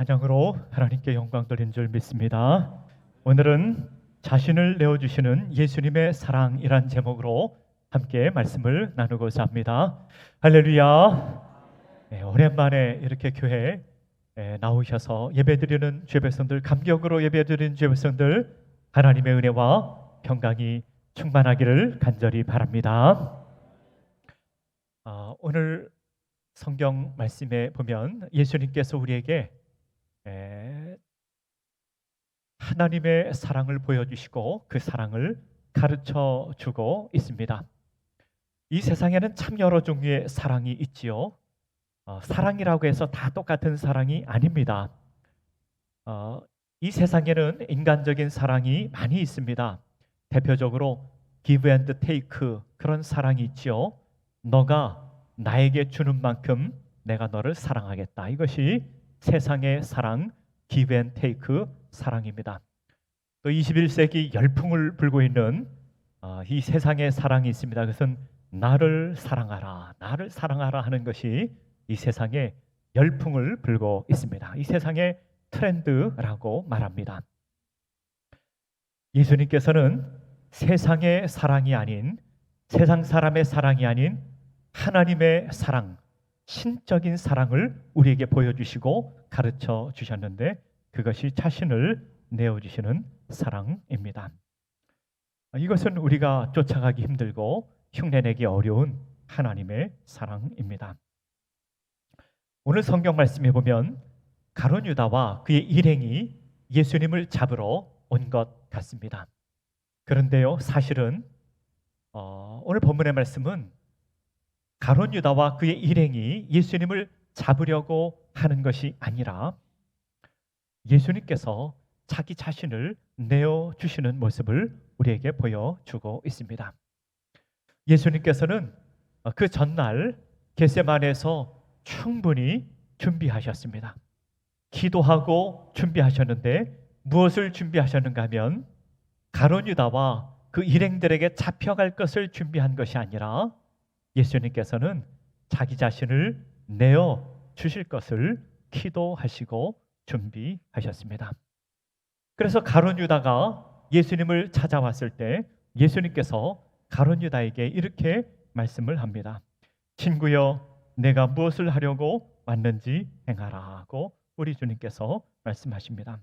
찬양으로 하나님께 영광 돌린 줄 믿습니다. 오늘은 자신을 내어주시는 예수님의 사랑이란 제목으로 함께 말씀을 나누고자 합니다. 할렐루야. 오랜만에 이렇게 교회에 나오셔서 예배드리는 주의 백성들, 감격으로 예배드리는 주의 백성들, 하나님의 은혜와 평강이 충만하기를 간절히 바랍니다. 오늘 성경 말씀에 보면 예수님께서 우리에게 하나님의 사랑을 보여주시고 그 사랑을 가르쳐 주고 있습니다. 이 세상에는 참 여러 종류의 사랑이 있지요. 사랑이라고 해서 다 똑같은 사랑이 아닙니다. 이 세상에는 인간적인 사랑이 많이 있습니다. 대표적으로 give and take, 그런 사랑이 있지요. 너가 나에게 주는 만큼 내가 너를 사랑하겠다. 이것이 세상의 사랑, give and take 사랑입니다. 또 21세기 열풍을 불고 있는 이 세상의 사랑이 있습니다. 그것은 나를 사랑하라, 나를 사랑하라 하는 것이 이 세상에 열풍을 불고 있습니다. 이 세상의 트렌드라고 말합니다. 예수님께서는 세상의 사랑이 아닌, 세상 사람의 사랑이 아닌 하나님의 사랑, 신적인 사랑을 우리에게 보여주시고 가르쳐 주셨는데, 그것이 자신을 내어주시는 사랑입니다. 이것은 우리가 쫓아가기 힘들고 흉내내기 어려운 하나님의 사랑입니다. 오늘 성경 말씀에 보면 가룟 유다와 그의 일행이 예수님을 잡으러 온 것 같습니다. 그런데요, 사실은 오늘 본문의 말씀은 가룟 유다와 그의 일행이 예수님을 잡으려고 하는 것이 아니라 예수님께서 자기 자신을 내어주시는 모습을 우리에게 보여주고 있습니다. 예수님께서는 그 전날 겟세마네에서 충분히 준비하셨습니다. 기도하고 준비하셨는데 무엇을 준비하셨는가 하면 가룟 유다와 그 일행들에게 잡혀갈 것을 준비한 것이 아니라 예수님께서는 자기 자신을 내어 주실 것을 기도하시고 준비하셨습니다. 그래서 가룟 유다가 예수님을 찾아왔을 때 예수님께서 가룟 유다에게 이렇게 말씀을 합니다. 친구여, 내가 무엇을 하려고 왔는지 행하라 하고 우리 주님께서 말씀하십니다.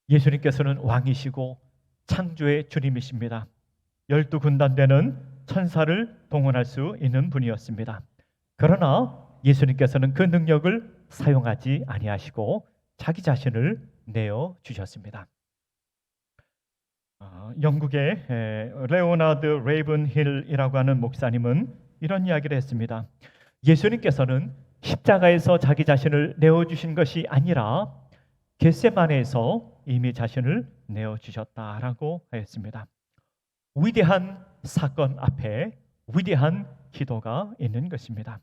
예수님께서는 왕이시고 창조의 주님이십니다. 12군단 되는 천사를 동원할 수 있는 분이었습니다. 그러나 예수님께서는 그 능력을 사용하지 아니하시고 자기 자신을 내어주셨습니다. 영국의 레오나드 레이븐힐이라고 하는 목사님은 이런 이야기를 했습니다. 예수님께서는 십자가에서 자기 자신을 내어주신 것이 아니라 겟세마네에서 이미 자신을 내어주셨다라고 하였습니다. 위대한 사건 앞에 위대한 기도가 있는 것입니다.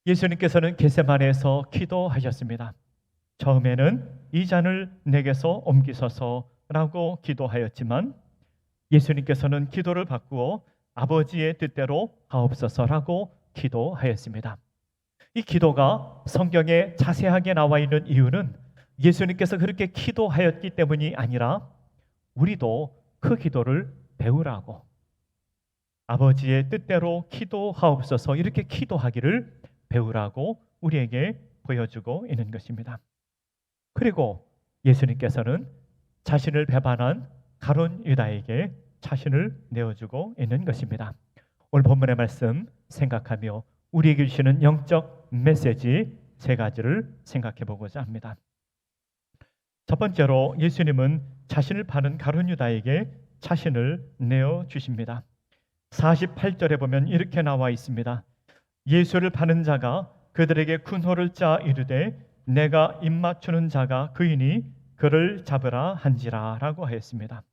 예수님께서는 겟세마네에서 기도하셨습니다. 처음에는 이 잔을 내게서 옮기소서라고 기도하였지만 예수님께서는 기도를 바꾸어 아버지의 뜻대로 하옵소서라고 기도하였습니다. 이 기도가 성경에 자세하게 나와 있는 이유는 예수님께서 그렇게 기도하였기 때문이 아니라 우리도 그 기도를 배우라고, 아버지의 뜻대로 기도하옵소서 이렇게 기도하기를 배우라고 우리에게 보여주고 있는 것입니다. 그리고 예수님께서는 자신을 배반한 가룟 유다에게 자신을 내어주고 있는 것입니다. 오늘 본문의 말씀 생각하며 우리에게 주시는 영적 메시지 세 가지를 생각해 보고자 합니다. 첫 번째로 예수님은 자신을 파는 가룟 유다에게 자신을 내어주십니다. 48절에 보면 이렇게 나와 있습니다. 예수를 파는 자가 그들에게 군호를 짜 이르되 내가 입맞추는 자가 그이니 그를 잡으라 한지라 라고 하였습니다.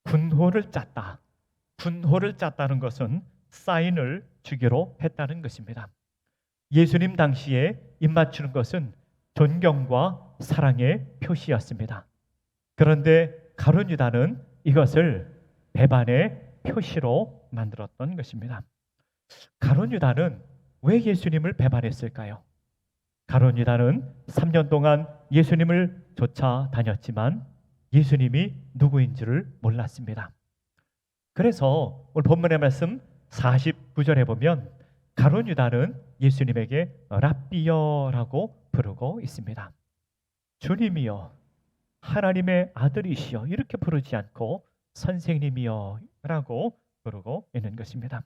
군호를 짰다. 군호를 짰다는 것은 사인을 주기로 했다는 것입니다. 예수님 당시에 입맞추는 것은 존경과 사랑의 표시였습니다. 그런데 가룟 유다는 이것을 배반의 표시로 만들었던 것입니다. 가룟 유다는 왜 예수님을 배반했을까요? 가룟 유다는 3년 동안 예수님을 쫓아다녔지만 예수님이 누구인지를 몰랐습니다. 그래서 오늘 본문의 말씀 49절에 보면 가룟 유다는 예수님에게 랍비여라고 부르고 있습니다. 주님이여, 하나님의 아들이시여, 이렇게 부르지 않고 선생님이여 라고 부르고 있는 것입니다.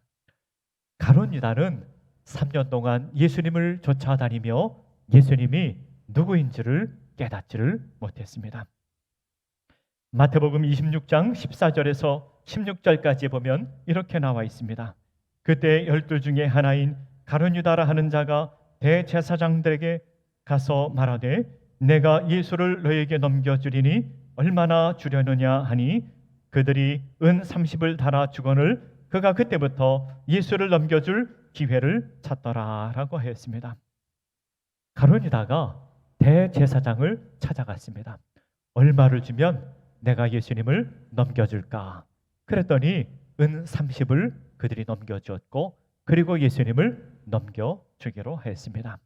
가룟 유다는 3년 동안 예수님을 쫓아다니며 예수님이 누구인지를 깨닫지를 못했습니다. 마태복음 26장 14절에서 16절까지 보면 이렇게 나와 있습니다. 그때 12 중에 하나인 가룟 유다라 하는 자가 대제사장들에게 가서 말하되 내가 예수를 너에게 넘겨주리니 얼마나 주려느냐 하니 그들이 은 30을 달아 주거늘 그가 그때부터 예수를 넘겨줄 기회를 찾더라 라고 하였습니다. 가룟 유다가 대제사장을 찾아갔습니다. 얼마를 주면 내가 예수님을 넘겨줄까? 그랬더니 은 30을 그들이 넘겨주었고 그리고 예수님을 넘겨주기로 하였습니다.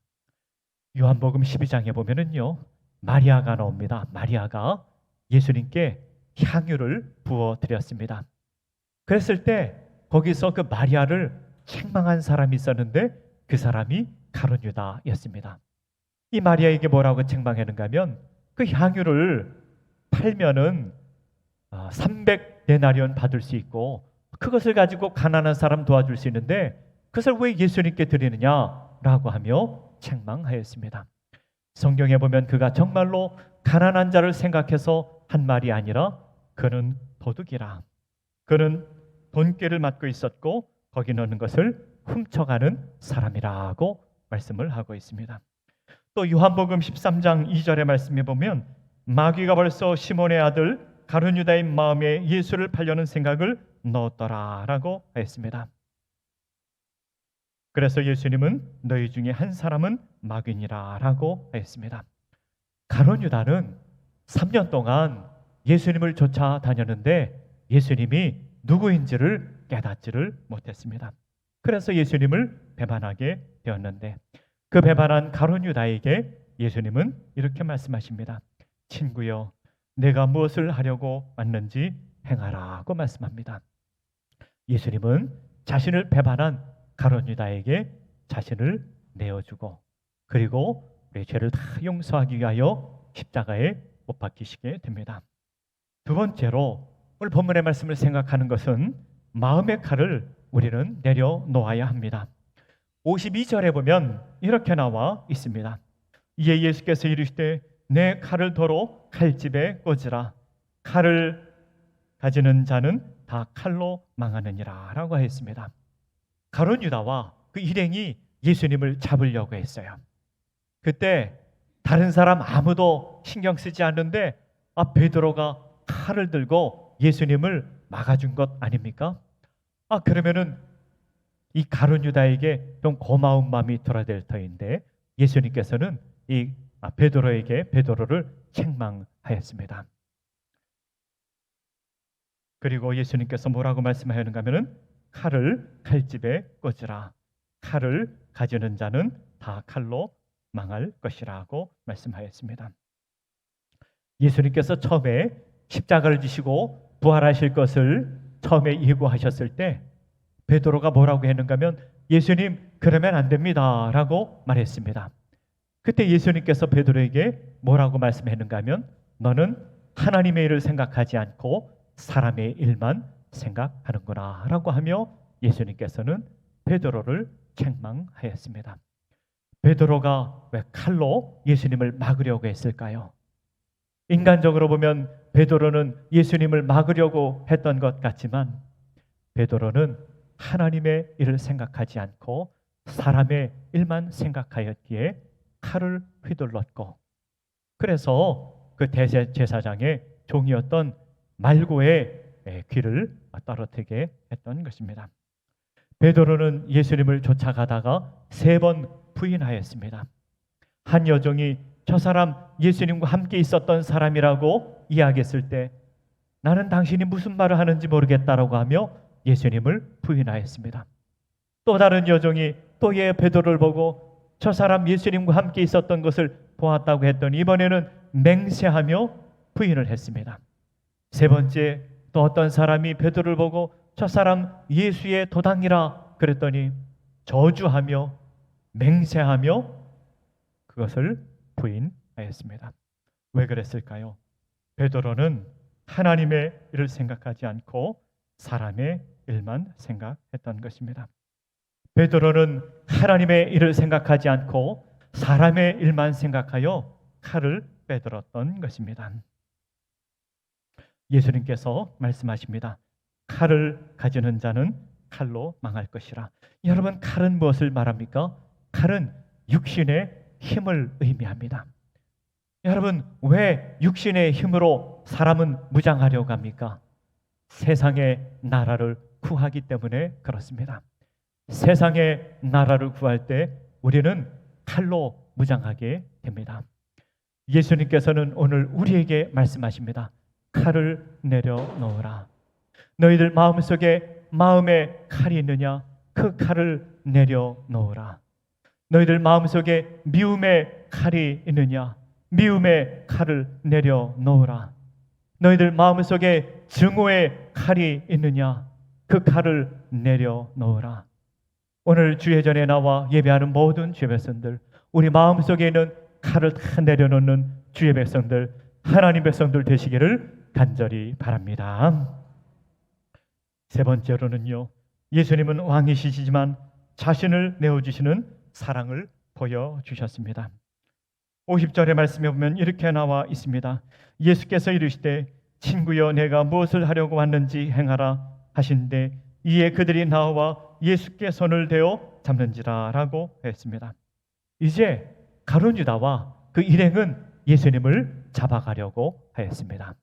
요한복음 12장에 보면은요, 마리아가 나옵니다. 마리아가 예수님께 향유를 부어 드렸습니다. 그랬을 때 거기서 그 마리아를 책망한 사람이 있었는데 그 사람이 가룟 유다였습니다. 이 마리아에게 뭐라고 책망했는가 하면 그 향유를 팔면은 300데나리온 받을 수 있고 그것을 가지고 가난한 사람 도와줄 수 있는데 그것을 왜 예수님께 드리느냐라고 하며 책망하였습니다. 성경에 보면 그가 정말로 가난한 자를 생각해서 한 말이 아니라 그는 도둑이라, 그는 돈꾀를 맡고 있었고 거기 넣는 것을 훔쳐가는 사람이라고 말씀을 하고 있습니다. 또 요한복음 13장 2절의 말씀에 보면 마귀가 벌써 시몬의 아들 가룟 유다의 마음에 예수를 팔려는 생각을 넣었더라라고 했습니다. 그래서 예수님은 너희 중에 한 사람은 마귀니라라고 했습니다. 가룟 유다는 3년 동안 예수님을 쫓아다녔는데 예수님이 누구인지를 깨닫지를 못했습니다. 그래서 예수님을 배반하게 되었는데 그 배반한 가룟 유다에게 예수님은 이렇게 말씀하십니다. 친구여, 내가 무엇을 하려고 왔는지 행하라고 말씀합니다. 예수님은 자신을 배반한 가룟 유다에게 자신을 내어주고 그리고 우리의 죄를 다 용서하기 위하여 십자가에 못 박히시게 됩니다. 두 번째로 오늘 본문의 말씀을 생각하는 것은 마음의 칼을 우리는 내려놓아야 합니다. 52절에 보면 이렇게 나와 있습니다. 이에 예수께서 이르시되 내 칼을 도로 칼집에 꽂으라. 칼을 가지는 자는 다 칼로 망하느니라 라고 했습니다. 가룟 유다와 그 일행이 예수님을 잡으려고 했어요. 그때 다른 사람 아무도 신경 쓰지 않는데 베드로가 칼을 들고 예수님을 막아준 것 아닙니까? 그러면은 이 가룟 유다에게 좀 고마운 마음이 들어야 될 터인데 예수님께서는 이 베드로를 책망하였습니다. 그리고 예수님께서 뭐라고 말씀하였는가 하면은 칼을 칼집에 꽂으라. 칼을 가지는 자는 다 칼로 망할 것이라고 말씀하였습니다. 예수님께서 처음에 십자가를 지시고 부활하실 것을 처음에 예고하셨을 때 베드로가 뭐라고 했는가 하면 예수님 그러면 안 됩니다 라고 말했습니다. 그때 예수님께서 베드로에게 뭐라고 말씀했는가 하면 너는 하나님의 일을 생각하지 않고 사람의 일만 생각하는구나 라고 하며 예수님께서는 베드로를 책망하였습니다. 베드로가 왜 칼로 예수님을 막으려고 했을까요? 인간적으로 보면 베드로는 예수님을 막으려고 했던 것 같지만 베드로는 하나님의 일을 생각하지 않고 사람의 일만 생각하였기에 칼을 휘둘렀고 그래서 그 대제사장의 종이었던 말고의 귀를 떨어뜨리게 했던 것입니다. 베드로는 예수님을 쫓아가다가 3번 부인하였습니다. 한 여종이 저 사람 예수님과 함께 있었던 사람이라고 이야기했을 때 나는 당신이 무슨 말을 하는지 모르겠다라고 하며 예수님을 부인하였습니다. 또 다른 여종이 또 베드로를 보고 저 사람 예수님과 함께 있었던 것을 보았다고 했더니 이번에는 맹세하며 부인을 했습니다. 세 번째, 또 어떤 사람이 베드로를 보고 저 사람 예수의 도당이라 그랬더니 저주하며 맹세하며 그것을 부인하였습니다. 왜 그랬을까요? 베드로는 하나님의 일을 생각하지 않고 사람의 일만 생각했던 것입니다. 베드로는 하나님의 일을 생각하지 않고 사람의 일만 생각하여 칼을 빼들었던 것입니다. 예수님께서 말씀하십니다. 칼을 가지는 자는 칼로 망할 것이라. 여러분, 칼은 무엇을 말합니까? 칼은 육신의 힘을 의미합니다. 여러분, 왜 육신의 힘으로 사람은 무장하려고 합니까? 세상의 나라를 구하기 때문에 그렇습니다. 세상의 나라를 구할 때 우리는 칼로 무장하게 됩니다. 예수님께서는 오늘 우리에게 말씀하십니다. 칼을 내려놓으라. 너희들 마음속에 마음에 칼이 있느냐? 그 칼을 내려놓으라. 너희들 마음속에 미움의 칼이 있느냐? 미움의 칼을 내려놓으라. 너희들 마음속에 증오의 칼이 있느냐? 그 칼을 내려놓으라. 오늘 주예전에 나와 예배하는 모든 주의 백성들, 우리 마음속에 있는 칼을 다 내려놓는 주의 백성들, 하나님 백성들 되시기를 간절히 바랍니다. 세 번째로는요, 예수님은 왕이시지만 자신을 내어주시는 사랑을 보여주셨습니다. 50절의 말씀에 보면 이렇게 나와 있습니다. 예수께서 이르시되 친구여 내가 무엇을 하려고 왔는지 행하라 하신대 이에 그들이 나와 예수께 손을 대어 잡는지라 라고 했습니다. 이제 가룟 유다와 그 일행은 예수님을 잡아가려고 하였습니다.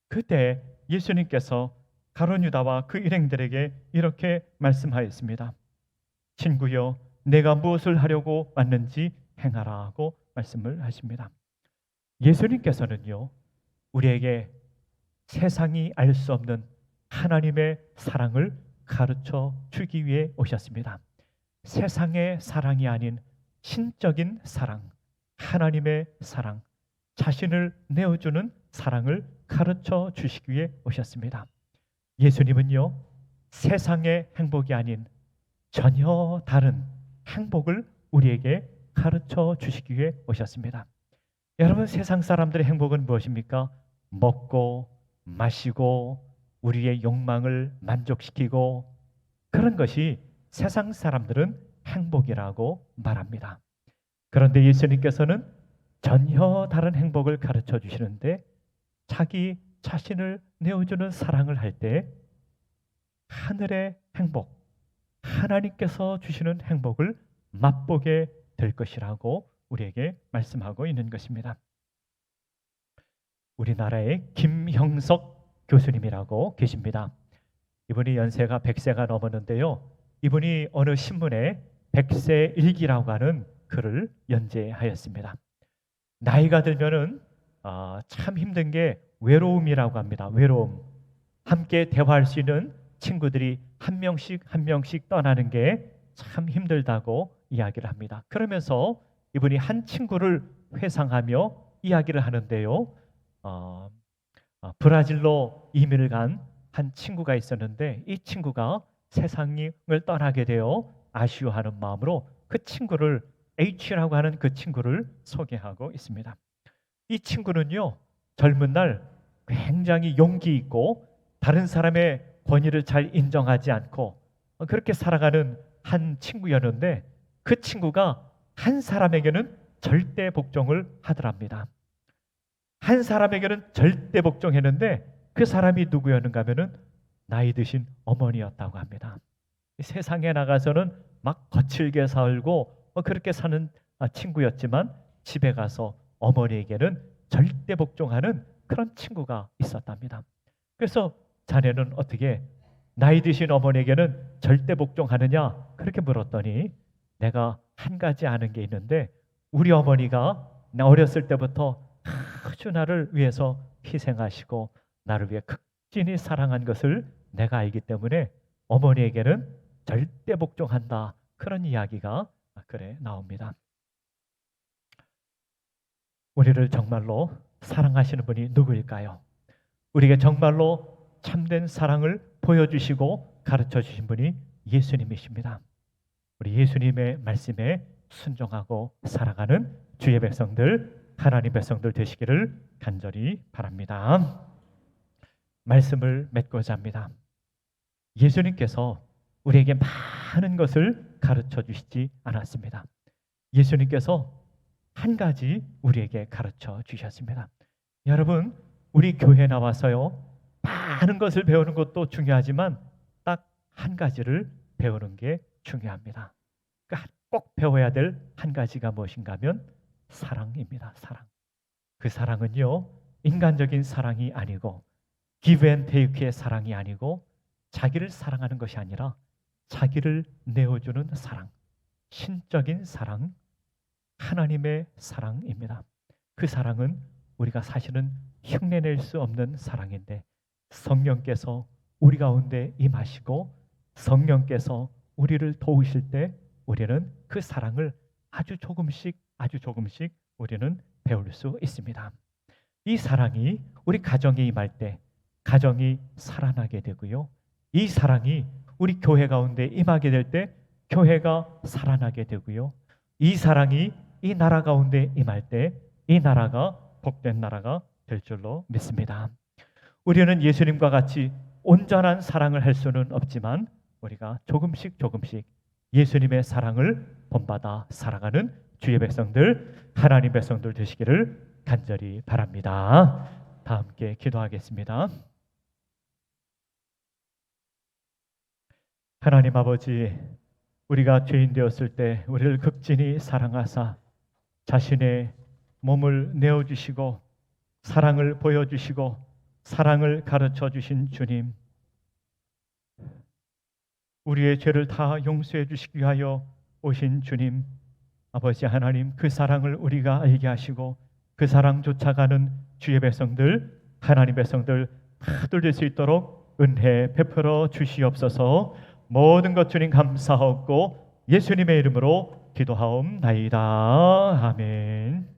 그때 예수님께서 가룟 유다와 그 일행들에게 이렇게 말씀하였습니다. 친구여 내가 무엇을 하려고 왔는지 행하라고 말씀을 하십니다. 예수님께서는요, 우리에게 세상이 알 수 없는 하나님의 사랑을 가르쳐 주기 위해 오셨습니다. 세상의 사랑이 아닌 신적인 사랑, 하나님의 사랑, 자신을 내어주는 사랑을 가르쳐 주시기 위해 오셨습니다. 예수님은요, 세상의 행복이 아닌 전혀 다른 행복을 우리에게 가르쳐 주시기 위해 오셨습니다. 여러분, 세상 사람들의 행복은 무엇입니까? 먹고 마시고 우리의 욕망을 만족시키고, 그런 것이 세상 사람들은 행복이라고 말합니다. 그런데 예수님께서는 전혀 다른 행복을 가르쳐 주시는데, 자기 자신을 내어주는 사랑을 할 때 하늘의 행복, 하나님께서 주시는 행복을 맛보게 될 것이라고 우리에게 말씀하고 있는 것입니다. 우리나라의 김형석 교수님이라고 계십니다. 이분이 연세가 100세가 넘었는데요, 이분이 어느 신문에 100세 일기라고 하는 글을 연재하였습니다. 나이가 들면은 참 힘든 게 외로움이라고 합니다. 외로움. 함께 대화할 수 있는 친구들이 한 명씩 한 명씩 떠나는 게 참 힘들다고 이야기를 합니다. 그러면서 이분이 한 친구를 회상하며 이야기를 하는데요, 브라질로 이민을 간 한 친구가 있었는데, 이 친구가 세상을 떠나게 되어 아쉬워하는 마음으로 그 친구를, H라고 하는 그 친구를 소개하고 있습니다. 이 친구는요, 젊은 날 굉장히 용기 있고 다른 사람의 권위를 잘 인정하지 않고 그렇게 살아가는 한 친구였는데, 그 친구가 한 사람에게는 절대 복종을 하더랍니다. 한 사람에게는 절대 복종했는데 그 사람이 누구였는가 하면은 나이 드신 어머니였다고 합니다. 세상에 나가서는 막 거칠게 살고 그렇게 사는 친구였지만 집에 가서 어머니에게는 절대 복종하는 그런 친구가 있었답니다. 그래서 자네는 어떻게 나이 드신 어머니에게는 절대 복종하느냐 그렇게 물었더니, 내가 한 가지 아는 게 있는데 우리 어머니가 나 어렸을 때부터 아주 나를 위해서 희생하시고 나를 위해 극진히 사랑한 것을 내가 알기 때문에 어머니에게는 절대 복종한다, 그런 이야기가 글에 나옵니다. 우리를 정말로 사랑하시는 분이 누구일까요? 우리에게 정말로 참된 사랑을 보여주시고 가르쳐 주신 분이 예수님이십니다. 우리 예수님의 말씀에 순종하고 살아가는 주의 백성들, 하나님 백성들 되시기를 간절히 바랍니다. 말씀을 맺고자 합니다. 예수님께서 우리에게 많은 것을 가르쳐 주시지 않았습니다. 예수님께서 한 가지 우리에게 가르쳐 주셨습니다. 여러분, 우리 교회 나와서요, 많은 것을 배우는 것도 중요하지만 딱 한 가지를 배우는 게 중요합니다. 그러니까 꼭 배워야 될 한 가지가 무엇인가 하면 사랑입니다. 사랑. 그 사랑은요, 인간적인 사랑이 아니고 give and take의 사랑이 아니고 자기를 사랑하는 것이 아니라 자기를 내어주는 사랑, 신적인 사랑, 하나님의 사랑입니다. 그 사랑은 우리가 사실은 흉내낼 수 없는 사랑인데 성령께서 우리 가운데 임하시고 성령께서 우리를 도우실 때 우리는 그 사랑을 아주 조금씩 우리는 배울 수 있습니다. 이 사랑이 우리 가정에 임할 때 가정이 살아나게 되고요. 이 사랑이 우리 교회 가운데 임하게 될 때 교회가 살아나게 되고요. 이 사랑이 이 나라 가운데 임할 때 이 나라가 복된 나라가 될 줄로 믿습니다. 우리는 예수님과 같이 온전한 사랑을 할 수는 없지만 우리가 조금씩 예수님의 사랑을 본받아 살아가는 주의 백성들, 하나님 백성들 되시기를 간절히 바랍니다. 다 함께 기도하겠습니다. 하나님 아버지, 우리가 죄인 되었을 때 우리를 극진히 사랑하사 자신의 몸을 내어주시고 사랑을 보여주시고 사랑을 가르쳐 주신 주님, 우리의 죄를 다 용서해 주시기 위하여 오신 주님, 아버지 하나님, 그 사랑을 우리가 알게 하시고 그 사랑 쫓아가는 주의 백성들, 하나님 백성들 다들 될 수 있도록 은혜 베풀어 주시옵소서. 모든 것 주님 감사하옵고 예수님의 이름으로 기도하옵나이다. 아멘.